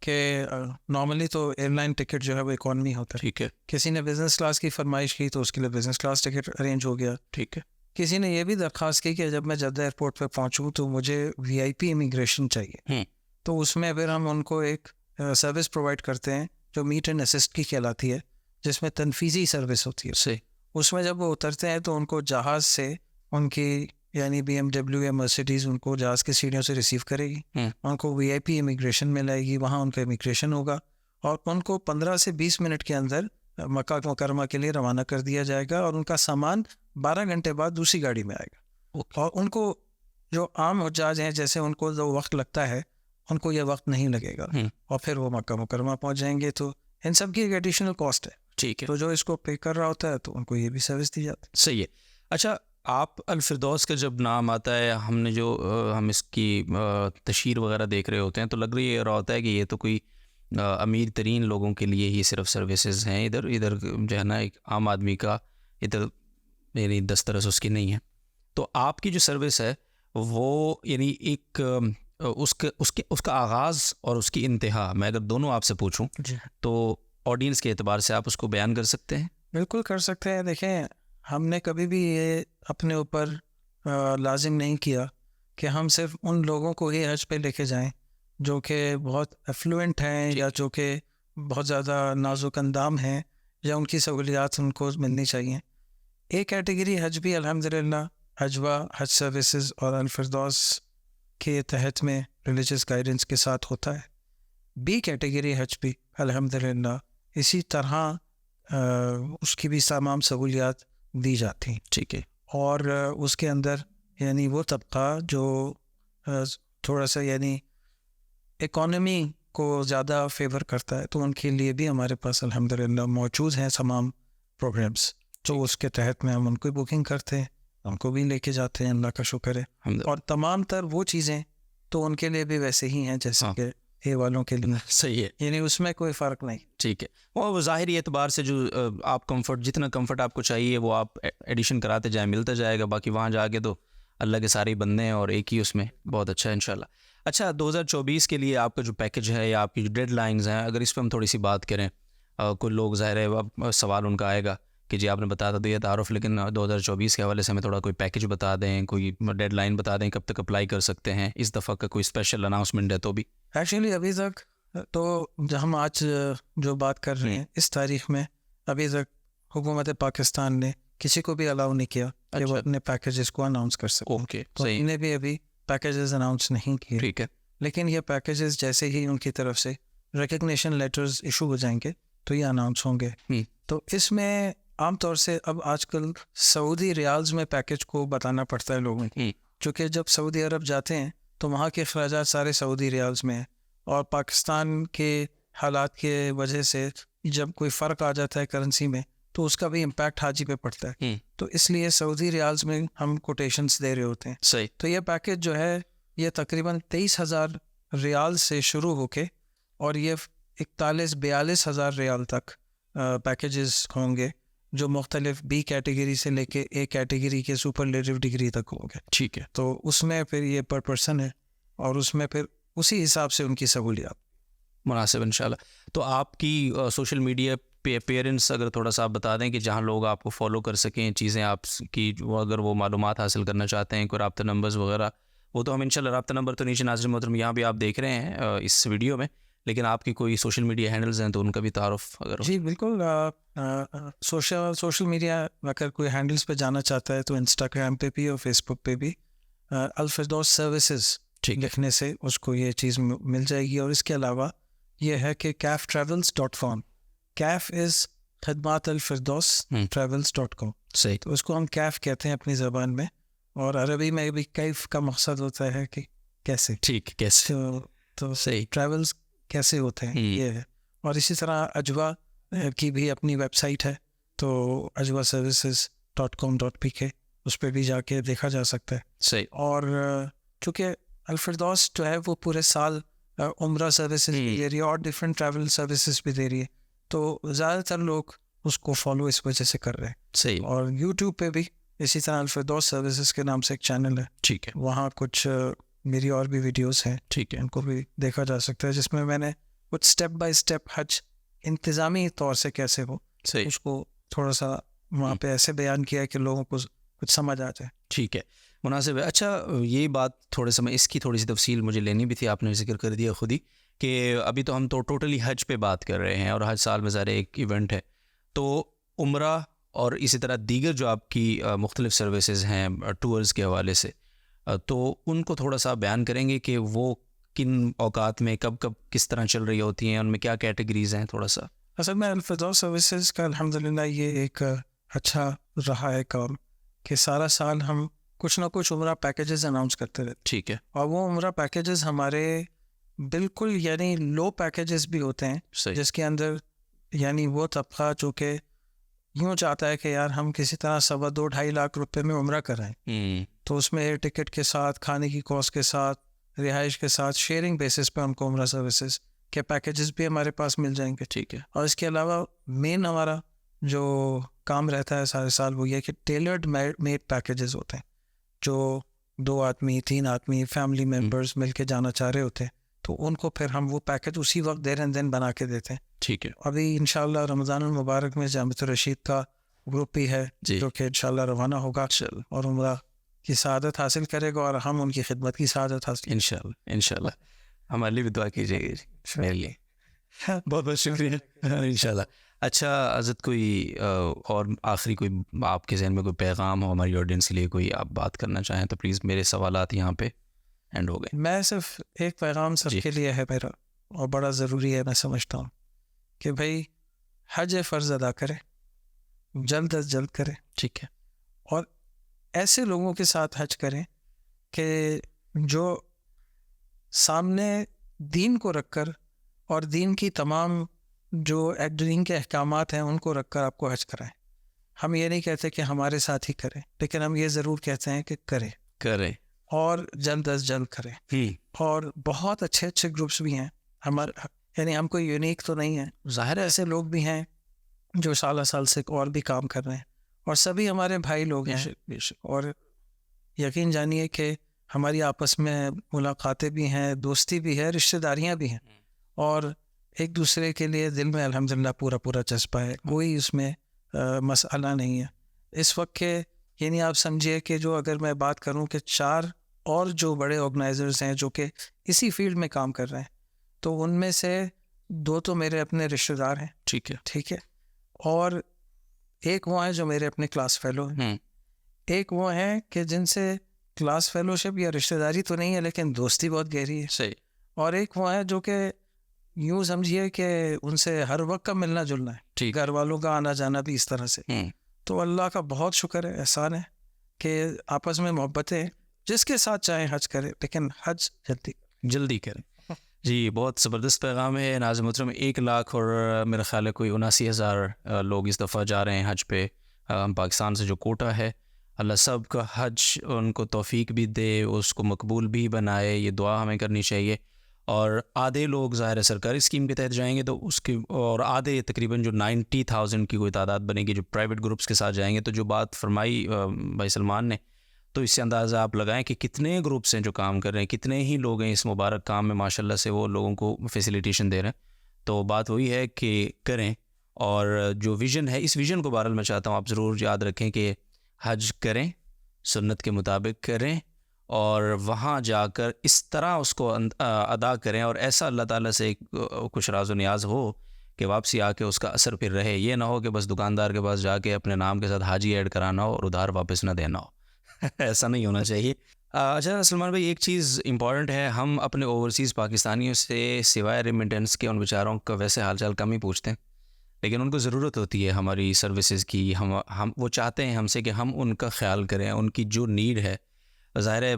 کہ نارملی تو ایئر لائن ٹکٹ جو ہے وہ اکانومی ہوتا ہے، ٹھیک ہے، کسی نے بزنس کلاس کی فرمائش کی تو اس کے لیے بزنس کلاس ٹکٹ ارینج ہو گیا، ٹھیک ہے، کسی نے یہ بھی درخواست کی کہ جب میں جدہ ایئرپورٹ پہ پہنچوں تو مجھے VIP امیگریشن چاہیے، تو اس میں پھر ہم ان کو ایک سروس پرووائڈ کرتے ہیں جو میٹ اینڈ اسسٹ کی کہلاتی ہے، جس میں تنفیذی سروس ہوتی ہے۔ صحیح، اس میں جب وہ اترتے ہیں تو ان کو جہاز سے ان کی یعنی BMW یا مرسیڈیز ان کو جہاز کی سیڑھیوں سے ریسیو کرے گی، ان کو VIP امیگریشن میں لائے گی، وہاں ان کا امیگریشن ہوگا، اور ان کو 15 سے 20 منٹ کے اندر مکہ مکرمہ کے لیے روانہ کر دیا جائے گا، اور ان کا سامان 12 گھنٹے بعد دوسری گاڑی میں آئے گا۔ اور ان کو جو عام حجاج ہیں جیسے ان کو جو وقت لگتا ہے ان کو یہ وقت نہیں لگے گا، اور پھر وہ مکہ مکرمہ پہنچ جائیں گے، تو ان سب کی ایک ایڈیشنل کاسٹ ہے، ٹھیک ہے، تو جو اس کو پے کر رہا ہوتا ہے تو ان کو یہ بھی سروس دی جاتی ہے۔ صحیح ہے۔ اچھا، آپ الفردوس کا جب نام آتا ہے، ہم اس کی تشہیر وغیرہ دیکھ رہے ہوتے ہیں تو لگ رہا ہوتا ہے کہ یہ تو کوئی امیر ترین لوگوں کے لیے ہی صرف سروسز ہیں، ادھر جو ہے نا ایک عام آدمی کا ادھر یعنی دسترس اس کی نہیں ہے۔ تو آپ کی جو سروس ہے وہ یعنی ایک اس کا آغاز اور اس کی انتہا، میں اگر دونوں آپ سے پوچھوں تو آڈینس کے اعتبار سے آپ اس کو بیان کر سکتے ہیں؟ بالکل کر سکتے ہیں۔ دیکھیں، ہم نے کبھی بھی یہ اپنے اوپر لازم نہیں کیا کہ ہم صرف ان لوگوں کو ہی حج پہ لے کے جائیں جو کہ بہت افلوئنٹ ہیں یا جو کہ بہت زیادہ نازک اندام ہیں یا ان کی سہولیات ان کو ملنی چاہیے۔ ایک کیٹیگری حج بھی الحمدللہ اجوا حج سروسز اور الفردوس کے تحت میں ریلیجس گائیڈنس کے ساتھ ہوتا ہے۔ بی کیٹیگری حج بھی الحمدللہ اسی طرح اس کی بھی تمام سہولیات دی جاتی ہیں، ٹھیک ہے، اور اس کے اندر یعنی وہ طبقہ جو تھوڑا سا یعنی اکانومی کو زیادہ فیور کرتا ہے تو ان کے لیے بھی ہمارے پاس الحمدللہ موجود ہیں تمام پروگرامز، تو اس کے تحت میں ہم ان کو بکنگ کرتے ہیں، ان کو بھی لے کے جاتے ہیں، اللہ کا شکر ہے۔ اور تمام تر وہ چیزیں تو ان کے لیے بھی ویسے ہی ہیں جیسے کہ اے والوں کے لیے، صحیح ہے، یعنی اس میں کوئی فرق نہیں۔ ٹھیک ہے، وہ ظاہری اعتبار سے جو آپ جتنا کمفرٹ آپ کو چاہیے وہ آپ ایڈیشن کراتے جائیں، ملتا جائے گا، باقی وہاں جا کے تو اللہ کے سارے بندے ہیں اور ایک ہی اس میں بہت اچھا ہے انشاءاللہ۔ اچھا، 2024 کے لیے آپ کا جو پیکج ہے یا آپ کی جو ڈیڈ لائنز ہیں، اگر اس پہ ہم تھوڑی سی بات کریں، کوئی لوگ ظاہر ہے سوال ان کا آئے گا کہ جی آپ نے بتا دیا تعارف، لیکن 2024 کے حوالے سے ہمیں تھوڑا کوئی پیکج بتا دیں، کوئی ڈیڈ لائن بتا دیں کب تک اپلائی کر سکتے ہیں، اس دفعہ کا کوئی اسپیشل اناؤنسمنٹ ہے تو بھی؟ ایکچولی ابھی تک تو ہم آج جو بات کر رہے ہیں اس تاریخ میں ابھی تک حکومت پاکستان نے کسی کو بھی الاؤ نہیں کیا کہ وہ اپنے پیکیجز کو اناؤنس کر سکے، اوکے، تو صحیح، انہیں بھی ابھی پیکیجز اناؤنس نہیں کیے، ٹھیک ہے، لیکن یہ پیکیجز جیسے ہی ان کی طرف سے ریکگنیشن لیٹرز ایشو ہو جائیں گے تو یہ اناؤنس ہوں گے. تو اس میں عام طور سے اب آج کل سعودی ریالز میں پیکج کو بتانا پڑتا ہے لوگوں کو, چونکہ جب سعودی عرب جاتے ہیں تو وہاں کے اخراجات سارے سعودی ریالز میں ہیں, اور پاکستان کے حالات کے وجہ سے جب کوئی فرق آ جاتا ہے کرنسی میں تو اس کا بھی امپیکٹ حاجی پہ پڑتا ہے. تو اس لیے سعودی ریالز میں ہم کوٹیشنز دے رہے ہوتے ہیں. صحیح. تو یہ پیکج جو ہے یہ تقریباً 23,000 ریال سے شروع ہو کے اور یہ 41-42 ہزار ریال تک پیکیجز ہوں گے, جو مختلف بی کیٹیگری سے لے کے اے کیٹیگری کے سپرلیٹو ڈگری تک ہوں گے. ٹھیک ہے. تو اس میں پھر یہ پر پرسن ہے, اور اس میں پھر اسی حساب سے ان کی سہولیات مناسب انشاءاللہ. تو آپ کی سوشل میڈیا پہ اپیئرنس اگر تھوڑا سا آپ بتا دیں کہ جہاں لوگ آپ کو فالو کر سکیں, چیزیں آپ کی وہ اگر وہ معلومات حاصل کرنا چاہتے ہیں, کوئی رابطہ نمبرز وغیرہ, وہ تو ہم انشاءاللہ رابطہ نمبر تو نیچے ناظرین محترم یہاں بھی آپ دیکھ رہے ہیں اس ویڈیو میں, لیکن آپ کی کوئی سوشل میڈیا ہینڈلز ہیں تو ان کا بھی تعارف اگر جی بالکل. سوشل میڈیا اگر کوئی ہینڈلز پہ جانا چاہتا ہے تو انسٹاگرام پہ بھی اور فیس بک پہ بھی الفردوس سروسز لکھنے سے اس کو یہ چیز مل جائے گی. اور اس کے علاوہ یہ ہے کہ CAFtravels.com, CAF از خدمات الفردوس travels.com. صحیح. تو اس کو ہم CAF کہتے ہیں اپنی زبان میں, اور عربی میں بھی کیف کا مقصد ہوتا ہے کہ کیسے. ٹھیک, کیسے. تو صحیح. ٹریولز کیسے ہوتے ہیں یہ ہے. اور اسی طرح اجوا کی بھی اپنی ویب سائٹ ہے, تو ajwaservices.com.pk, اس پہ بھی جا کے دیکھا جا سکتا ہے. صحیح. اور چونکہ الفردوس جو ہے وہ پورے سال عمرہ سروسز بھی دے رہی ہے اور ڈفرینٹ ٹریول سروسز بھی دے رہی ہے, تو زیادہ تر لوگ اس کو فالو اس وجہ سے کر رہے ہیں. صحیح. اور یوٹیوب پہ بھی اسی طرح الفردوس سروسز کے نام سے ایک چینل ہے. ٹھیک ہے. وہاں کچھ میری اور بھی ویڈیوز ہیں. ٹھیک ہے. ان کو بھی دیکھا جا سکتا ہے, جس میں میں نے کچھ اسٹیپ بائی اسٹیپ حج انتظامی طور سے کیسے ہو اس کو تھوڑا سا وہاں پہ ایسے بیان کیا ہے کہ لوگوں کو کچھ سمجھ آ جائے. ٹھیک ہے, مناسب ہے. اچھا, یہ بات تھوڑے سا میں اس کی تھوڑی سی تفصیل مجھے لینی بھی تھی, آپ نے ذکر کر دیا خود ہی کہ ابھی تو ہم تو ٹوٹلی حج پہ بات کر رہے ہیں, اور حج سال میں ظاہر ایک ایونٹ ہے, تو عمرہ اور اسی طرح دیگر جو آپ کی مختلف سروسز ہیں ٹورز کے حوالے سے, تو ان کو تھوڑا سا بیان کریں گے کہ وہ کن اوقات میں کب کب کس طرح چل رہی ہوتی ہیں, ان میں کیا کیٹیگریز ہیں تھوڑا سا. اصل میں الفردوس سروسز کا الحمدللہ یہ ایک اچھا رہا ہے کام کہ سارا سال ہم کچھ نہ کچھ عمرہ پیکیجز اناؤنس کرتے رہتے. ٹھیک ہے. اور وہ عمرہ پیکیجز ہمارے بالکل یعنی لو پیکیجز بھی ہوتے ہیں. صحیح. جس کے اندر یعنی وہ طبقہ جو کہ یوں چاہتا ہے کہ یار ہم کسی طرح 2.5-2.5 لاکھ روپے میں عمرہ کرائیں, تو اس میں ایئر ٹکٹ کے ساتھ, کھانے کی کاسٹ کے ساتھ, رہائش کے ساتھ, شیئرنگ بیسس پہ ان کو عمرہ سروسز کے پیکیجز بھی ہمارے پاس مل جائیں گے. ٹھیک ہے. اور اس کے علاوہ مین ہمارا جو کام رہتا ہے سارے سال وہ یہ کہ ٹیلرڈ میڈ پیکیجز ہوتے ہیں, جو 2 آدمی 3 آدمی فیملی ممبرز مل کے جانا چاہ رہے ہوتے ہیں, تو ان کو پھر ہم وہ پیکیج اسی وقت دیر اینڈ دین بنا کے دیتے ہیں. ٹھیک ہے. ابھی انشاءاللہ رمضان المبارک میں جامعۃ الرشید کا گروپ بھی ہے جو کہ انشاءاللہ روانہ ہوگا اور عمرہ کی سعادت حاصل کرے گا, اور ہم ان کی خدمت کی سعادت حاصل انشاءاللہ ہمارے لیے بھی دعا کیجیے گی میرے لیے. بہت بہت شکریہ انشاءاللہ. اچھا حضرت, کوئی اور آخری کوئی آپ کے ذہن میں کوئی پیغام ہو ہماری آڈینس کے لیے, کوئی آپ بات کرنا چاہیں تو پلیز. میرے سوالات یہاں پہ اینڈ ہو گئے. میں صرف ایک پیغام سب کے لیے ہے میرا, اور بڑا ضروری ہے میں سمجھتا ہوں, کہ بھائی حج فرض ادا کرے, جلد از جلد کرے. ٹھیک ہے. اور ایسے لوگوں کے ساتھ حج کریں کہ جو سامنے دین کو رکھ کر اور دین کی تمام جو دین کے احکامات ہیں ان کو رکھ کر آپ کو حج کرائیں. ہم یہ نہیں کہتے کہ ہمارے ساتھ ہی کریں, لیکن ہم یہ ضرور کہتے ہیں کہ کریں اور جلد از جلد کریں. اور بہت اچھے اچھے گروپس بھی ہیں ہمارے, یعنی ہم کوئی یونیک تو نہیں ہیں, ظاہر ہے ایسے لوگ بھی ہیں جو سالہ سال سے اور بھی کام کر رہے ہیں, اور سبھی ہمارے بھائی لوگ ہیں. اور یقین جانیے کہ ہماری آپس میں ملاقاتیں بھی ہیں, دوستی بھی ہے, رشتہ داریاں بھی ہیں, اور ایک دوسرے کے لیے دل میں الحمدللہ پورا جذبہ ہے, کوئی اس میں مسئلہ نہیں ہے اس وقت کے. یعنی آپ سمجھیے کہ جو اگر میں بات کروں کہ 4 اور جو بڑے آرگنائزرز ہیں جو کہ اسی فیلڈ میں کام کر رہے ہیں, تو ان میں سے 2 تو میرے اپنے رشتہ دار ہیں. ٹھیک ہے. اور ایک وہ ہیں جو میرے اپنے کلاس فیلو ہیں, ایک وہ ہیں کہ جن سے کلاس فیلوشپ یا رشتہ داری تو نہیں ہے لیکن دوستی بہت گہری ہے. صحیح. اور ایک وہ ہیں جو کہ یوں سمجھیے کہ ان سے ہر وقت کا ملنا جلنا ہے, ٹھیک. گھر والوں کا آنا جانا بھی اس طرح سے. تو اللہ کا بہت شکر ہے, احسان ہے کہ آپس میں محبتیں, جس کے ساتھ چاہیں حج کرے, لیکن حج جلدی کریں. جی بہت زبردست پیغام ہے ناظر محترم. 1 لاکھ اور میرا خیال ہے کوئی 79,000 لوگ اس دفعہ جا رہے ہیں حج پہ. ہم پاکستان سے جو کوٹا ہے, اللہ سب کا حج ان کو توفیق بھی دے, اس کو مقبول بھی بنائے, یہ دعا ہمیں کرنی چاہیے. اور آدھے لوگ ظاہر ہے سرکاری اسکیم کے تحت جائیں گے تو اس کی, اور آدھے تقریباً جو 90,000 کی کوئی تعداد بنے گی جو پرائیویٹ گروپس کے ساتھ جائیں گے. تو جو بات فرمائی بھائی سلمان نے, تو اس سے اندازہ آپ لگائیں کہ کتنے گروپس ہیں جو کام کر رہے ہیں, کتنے ہی لوگ ہیں اس مبارک کام میں ماشاءاللہ سے وہ لوگوں کو فیسیلیٹیشن دے رہے ہیں. تو بات وہی ہے کہ کریں, اور جو ویژن ہے اس ویژن کو بہرحال میں چاہتا ہوں آپ ضرور یاد رکھیں کہ حج کریں, سنت کے مطابق کریں, اور وہاں جا کر اس طرح اس کو ادا کریں, اور ایسا اللہ تعالیٰ سے کچھ راز و نیاز ہو کہ واپسی آ کے اس کا اثر پھر رہے. یہ نہ ہو کہ بس دکاندار کے پاس جا کے اپنے نام کے ساتھ حاجی ایڈ کرانا ہو اور ادھار واپس نہ دینا ہو. ایسا نہیں ہونا چاہیے. اچھا سلمان بھائی, ایک چیز امپورٹنٹ ہے, ہم اپنے اوورسیز پاکستانیوں سے سوائے ریمیٹنس کے ان بیچاروں کا ویسے حال چال کم ہی پوچھتے ہیں, لیکن ان کو ضرورت ہوتی ہے ہماری سروسز کی. ہم وہ چاہتے ہیں ہم سے کہ ہم ان کا خیال کریں, ان کی جو نیڈ ہے. ظاہر ہے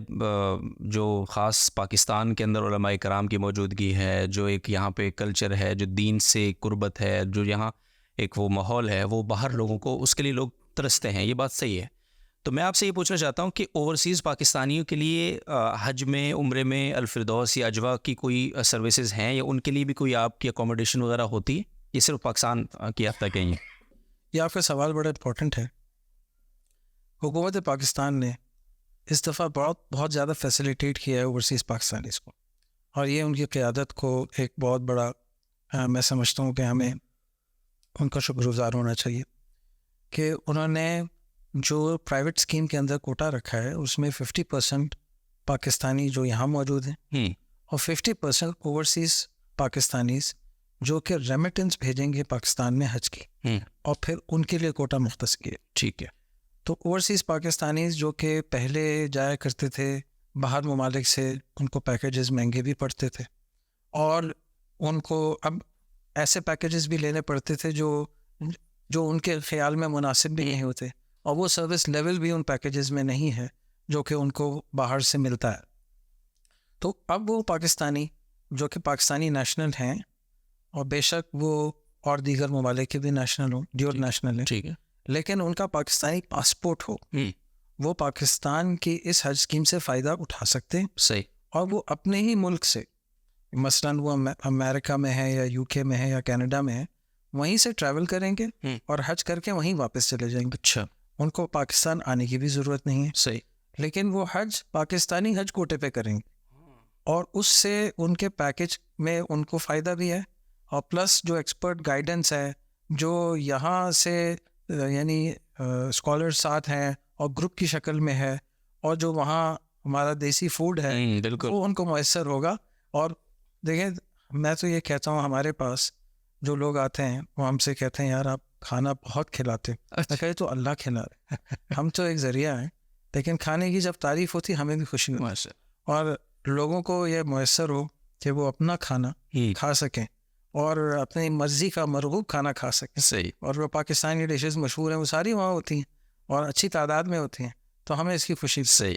جو خاص پاکستان کے اندر علماء کرام کی موجودگی ہے, جو ایک یہاں پہ کلچر ہے, جو دین سے قربت ہے, جو یہاں ایک وہ ماحول ہے, وہ باہر لوگوں کو اس کے لیے لوگ ترستے ہیں, یہ بات صحیح ہے. تو میں آپ سے یہ پوچھنا چاہتا ہوں کہ اوورسیز پاکستانیوں کے لیے حج میں, عمرے میں الفردوس یا اجوا کی کوئی سروسز ہیں, یا ان کے لیے بھی کوئی آپ کی اکوموڈیشن وغیرہ ہوتی ہے, یہ صرف پاکستان کی حد تک ہے؟ یہ آپ کا سوال بڑا امپورٹنٹ ہے. حکومت پاکستان نے اس دفعہ بہت زیادہ فیسیلیٹیٹ کیا ہے اوورسیز پاکستانیز کو, اور یہ ان کی قیادت کو ایک بہت بڑا میں سمجھتا ہوں کہ ہمیں ان کا شکر گزار ہونا چاہیے کہ انہوں نے جو پرائیویٹ اسکیم کے اندر کوٹا رکھا ہے اس میں 50% پاکستانی جو یہاں موجود ہیں, اور 50% اوورسیز پاکستانیز جو کہ ریمیٹنس بھیجیں گے پاکستان میں حج کی, اور پھر ان کے لیے کوٹا مختص کیے. ٹھیک ہے. تو اوورسیز پاکستانیز جو کہ پہلے جایا کرتے تھے باہر ممالک سے, ان کو پیکیجز مہنگے بھی پڑتے تھے, اور ان کو اب ایسے پیکیجز بھی لینے پڑتے تھے جو ان کے خیال میں مناسب بھی نہیں ہوتے, اور وہ سروس لیول بھی ان پیکیجز میں نہیں ہے جو کہ ان کو باہر سے ملتا ہے. تو اب وہ پاکستانی جو کہ پاکستانی نیشنل ہیں, اور بے شک وہ اور دیگر ممالک کے بھی نیشنل ہوں, ڈیول نیشنل ہیں, ٹھیک ہے, لیکن ان کا پاکستانی پاسپورٹ ہو, وہ پاکستان کی اس حج اسکیم سے فائدہ اٹھا سکتے ہیں. صحیح. اور وہ اپنے ہی ملک سے, مثلاً وہ امریکہ میں ہے یا یو کے میں ہے یا کینیڈا میں ہے, وہیں سے ٹریول کریں گے اور حج کر کے وہیں واپس چلے جائیں گے. اچھا. ان کو پاکستان آنے کی بھی ضرورت نہیں ہے. صحیح. لیکن وہ حج پاکستانی حج کوٹے پہ کریں گے, اور اس سے ان کے پیکج میں ان کو فائدہ بھی ہے, اور پلس جو ایکسپرٹ گائیڈنس ہے جو یہاں سے یعنی اسکالر ساتھ ہیں اور گروپ کی شکل میں ہے, اور جو وہاں ہمارا دیسی فوڈ ہے وہ ان کو میسر ہوگا. اور دیکھیں, میں تو یہ کہتا ہوں ہمارے پاس جو لوگ آتے ہیں وہ ہم سے کہتے ہیں یار آپ کھانا بہت کھلاتے ہیں. کہے تو اللہ کھلا رہے, ہم تو ایک ذریعہ ہیں, لیکن کھانے کی جب تعریف ہوتی ہمیں بھی خوشی ہوتی ہے, اور لوگوں کو یہ میسر ہو کہ وہ اپنا کھانا کھا سکیں اور اپنی مرضی کا مرغوب کھانا کھا سکیں. صحیح. اور وہ پاکستانی ڈشز مشہور ہیں وہ ساری وہاں ہوتی ہیں اور اچھی تعداد میں ہوتی ہیں, تو ہمیں اس کی خوشی. صحیح.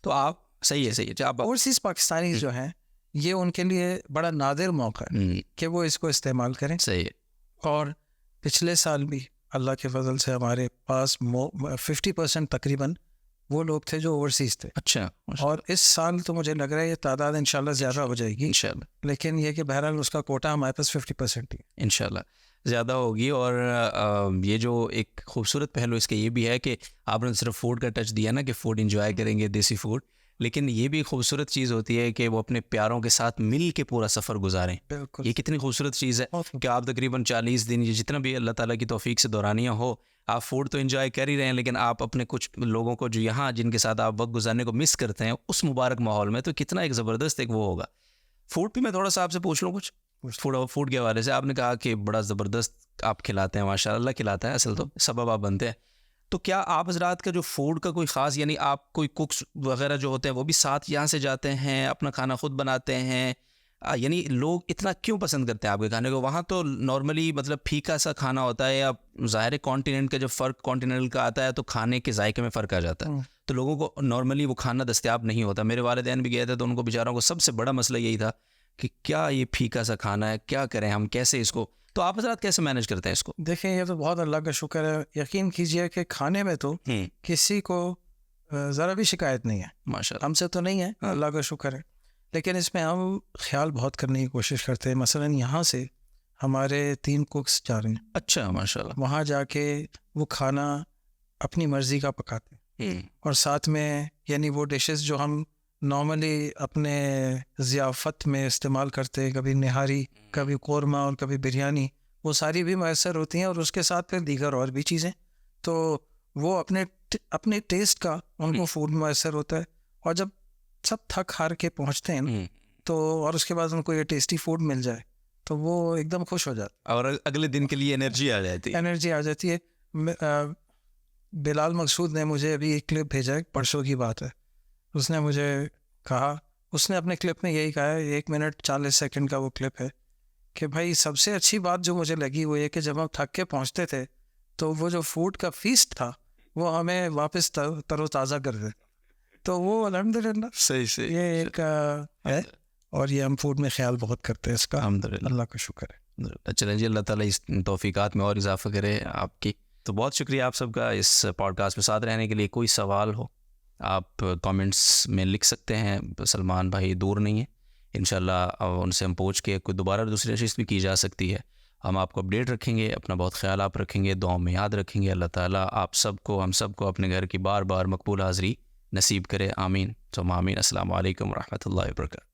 تو آپ صحیح ہے. اوورسیز پاکستانی جو ہیں یہ ان کے لیے بڑا نادر موقع ہے کہ وہ اس کو استعمال کریں. صحیح. اور پچھلے سال بھی اللہ کے فضل سے ہمارے پاس 50% تقریباً وہ لوگ تھے جو اوورسیز تھے. اچھا. اور اس سال تو مجھے لگ رہا ہے یہ تعداد انشاءاللہ زیادہ ہو جائے گی انشاءاللہ, لیکن یہ کہ بہرحال اس کا کوٹا ہمارے پاس 50% ہی انشاءاللہ زیادہ ہوگی. اور یہ جو ایک خوبصورت پہلو اس کے یہ بھی ہے کہ آپ نے صرف فوڈ کا ٹچ دیا نا کہ فوڈ انجوائے کریں گے دیسی فوڈ, لیکن یہ بھی خوبصورت چیز ہوتی ہے کہ وہ اپنے پیاروں کے ساتھ مل کے پورا سفر گزاریں. بالکل. یہ کتنی خوبصورت چیز ہے کہ آپ تقریباً 40 دن یا جتنا بھی اللہ تعالیٰ کی توفیق سے دورانیاں ہو, آپ فوڈ تو انجوائے کر ہی رہے ہیں, لیکن آپ اپنے کچھ لوگوں کو جو یہاں جن کے ساتھ آپ وقت گزارنے کو مس کرتے ہیں اس مبارک ماحول میں, تو کتنا ایک زبردست ایک وہ ہوگا. فوڈ بھی میں تھوڑا سا آپ سے پوچھ لوں کچھ فوڈ کے حوالے سے. آپ نے کہا کہ بڑا زبردست آپ کھلاتے ہیں, ماشاء اللہ کھلاتا ہے, اصل تو سبب آپ بنتے ہیں. تو کیا آپ حضرات کا جو فوڈ کا کوئی خاص, یعنی آپ کوئی ککس وغیرہ جو ہوتے ہیں وہ بھی ساتھ یہاں سے جاتے ہیں, اپنا کھانا خود بناتے ہیں, یعنی لوگ اتنا کیوں پسند کرتے ہیں آپ کے کھانے کو؟ وہاں تو نارملی مطلب پھیکا سا کھانا ہوتا ہے، یا ظاہر کانٹیننٹ کا جب فرق کانٹیننٹل کا آتا ہے تو کھانے کے ذائقے میں فرق آ جاتا ہے، تو لوگوں کو نارملی وہ کھانا دستیاب نہیں ہوتا. میرے والدین بھی گئے تھے تو ان کو بیچاروں کو سب سے بڑا مسئلہ یہی تھا کہ کیا یہ پھیکا سا کھانا ہے، کیا کریں ہم، کیسے اس کو. تو آپ حضرات کیسے مینیج کرتے ہیں اس کو؟ دیکھیں یہ تو بہت اللہ کا شکر ہے، یقین کیجئے کہ کھانے میں تو کسی کو ذرا بھی شکایت نہیں ہے، ماشاء اللہ. ہم سے تو نہیں ہے، اللہ کا شکر ہے. لیکن اس میں ہم خیال بہت کرنے کی کوشش کرتے ہیں. مثلا یہاں سے ہمارے 3 کوکس جا رہے ہیں. اچھا ماشاء اللہ. وہاں جا کے وہ کھانا اپنی مرضی کا پکاتے ہیں، اور ساتھ میں یعنی وہ ڈشز جو ہم نارملی اپنے ضیافت میں استعمال کرتے ہیں، کبھی نہاری، کبھی قورمہ اور کبھی بریانی، وہ ساری بھی میسر ہوتی ہیں، اور اس کے ساتھ پھر دیگر اور بھی چیزیں. تو وہ اپنے ٹیسٹ کا ان کو فوڈ میسر ہوتا ہے. اور جب سب تھک ہار کے پہنچتے ہیں تو اور اس کے بعد ان کو یہ ٹیسٹی فوڈ مل جائے تو وہ ایک دم خوش ہو جاتے اور اگلے دن کے لیے انرجی آ جاتی ہے. انرجی آ جاتی ہے. بلال مقصود نے مجھے ابھی ایک کلپ بھیجا ہے، پرسوں کی بات ہے. اس نے مجھے کہا، اس نے اپنے کلپ میں یہی کہا ہے، 1 منٹ 40 سیکنڈ کا وہ کلپ ہے، کہ بھائی سب سے اچھی بات جو مجھے لگی وہ یہ کہ جب ہم تھک کے پہنچتے تھے تو وہ جو فوڈ کا فیسٹ تھا وہ ہمیں واپس تر و تازہ کر دے. تو وہ الحمدللہ صحیح یہ ایک ہے، اور یہ ہم فوڈ میں خیال بہت کرتے ہیں اس کا، الحمدللہ. اللہ کا شکر ہے. چلیں جی، اللہ تعالیٰ اس توفیقات میں اور اضافہ کرے آپ کی. تو بہت شکریہ آپ سب کا اس پوڈ کاسٹ میں ساتھ رہنے کے لیے. کوئی سوال ہو آپ کامنٹس میں لکھ سکتے ہیں. سلمان بھائی دور نہیں ہیں، انشاءاللہ ان سے ہم پوچھ کے کوئی دوبارہ دوسری نشست بھی کی جا سکتی ہے. ہم آپ کو اپڈیٹ رکھیں گے. اپنا بہت خیال آپ رکھیں گے، دعاؤں میں یاد رکھیں گے. اللہ تعالیٰ آپ سب کو، ہم سب کو اپنے گھر کی بار بار مقبول حاضری نصیب کرے. آمین ثم آمین. السلام علیکم ورحمۃ اللہ وبرکاتہ.